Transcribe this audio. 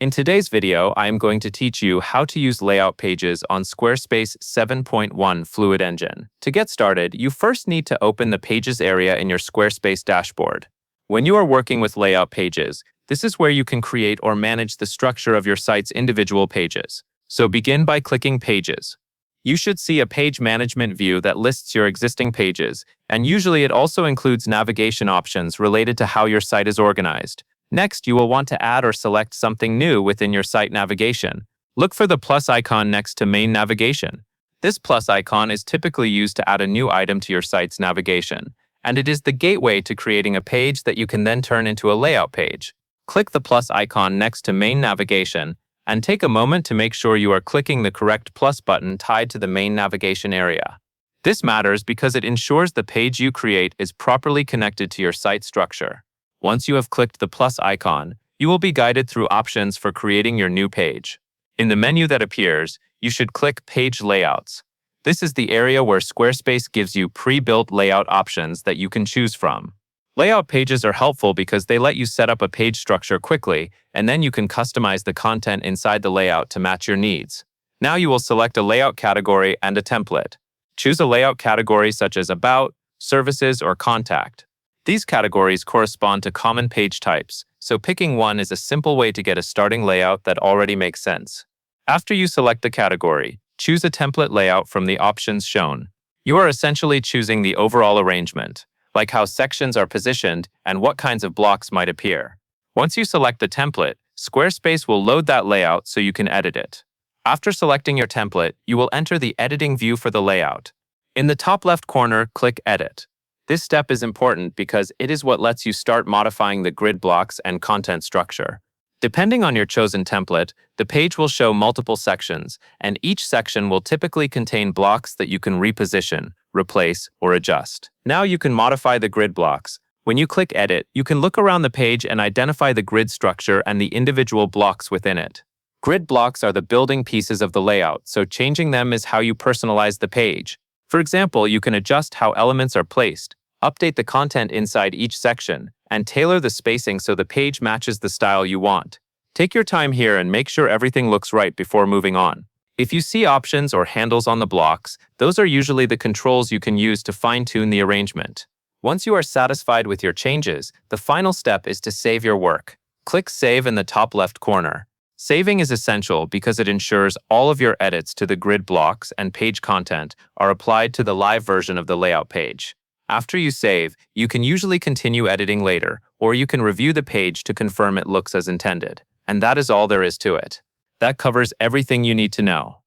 In today's video, I am going to teach you how to use layout pages on Squarespace 7.1 Fluid Engine. To get started, you first need to open the Pages area in your Squarespace dashboard. When you are working with layout pages, this is where you can create or manage the structure of your site's individual pages. So begin by clicking Pages. You should see a page management view that lists your existing pages, and usually it also includes navigation options related to how your site is organized. Next, you will want to add or select something new within your site navigation. Look for the plus icon next to main navigation. This plus icon is typically used to add a new item to your site's navigation, and it is the gateway to creating a page that you can then turn into a layout page. Click the plus icon next to main navigation, and take a moment to make sure you are clicking the correct plus button tied to the main navigation area. This matters because it ensures the page you create is properly connected to your site structure. Once you have clicked the plus icon, you will be guided through options for creating your new page. In the menu that appears, you should click Page Layouts. This is the area where Squarespace gives you pre-built layout options that you can choose from. Layout pages are helpful because they let you set up a page structure quickly, and then you can customize the content inside the layout to match your needs. Now you will select a layout category and a template. Choose a layout category such as About, Services, or Contact. These categories correspond to common page types, so picking one is a simple way to get a starting layout that already makes sense. After you select the category, choose a template layout from the options shown. You are essentially choosing the overall arrangement, like how sections are positioned and what kinds of blocks might appear. Once you select the template, Squarespace will load that layout so you can edit it. After selecting your template, you will enter the editing view for the layout. In the top left corner, click Edit. This step is important because it is what lets you start modifying the grid blocks and content structure. Depending on your chosen template, the page will show multiple sections, and each section will typically contain blocks that you can reposition, replace, or adjust. Now you can modify the grid blocks. When you click Edit, you can look around the page and identify the grid structure and the individual blocks within it. Grid blocks are the building pieces of the layout, so changing them is how you personalize the page. For example, you can adjust how elements are placed, update the content inside each section, and tailor the spacing so the page matches the style you want. Take your time here and make sure everything looks right before moving on. If you see options or handles on the blocks, those are usually the controls you can use to fine-tune the arrangement. Once you are satisfied with your changes, the final step is to save your work. Click Save in the top left corner. Saving is essential because it ensures all of your edits to the grid blocks and page content are applied to the live version of the layout page. After you save, you can usually continue editing later, or you can review the page to confirm it looks as intended. And that is all there is to it. That covers everything you need to know.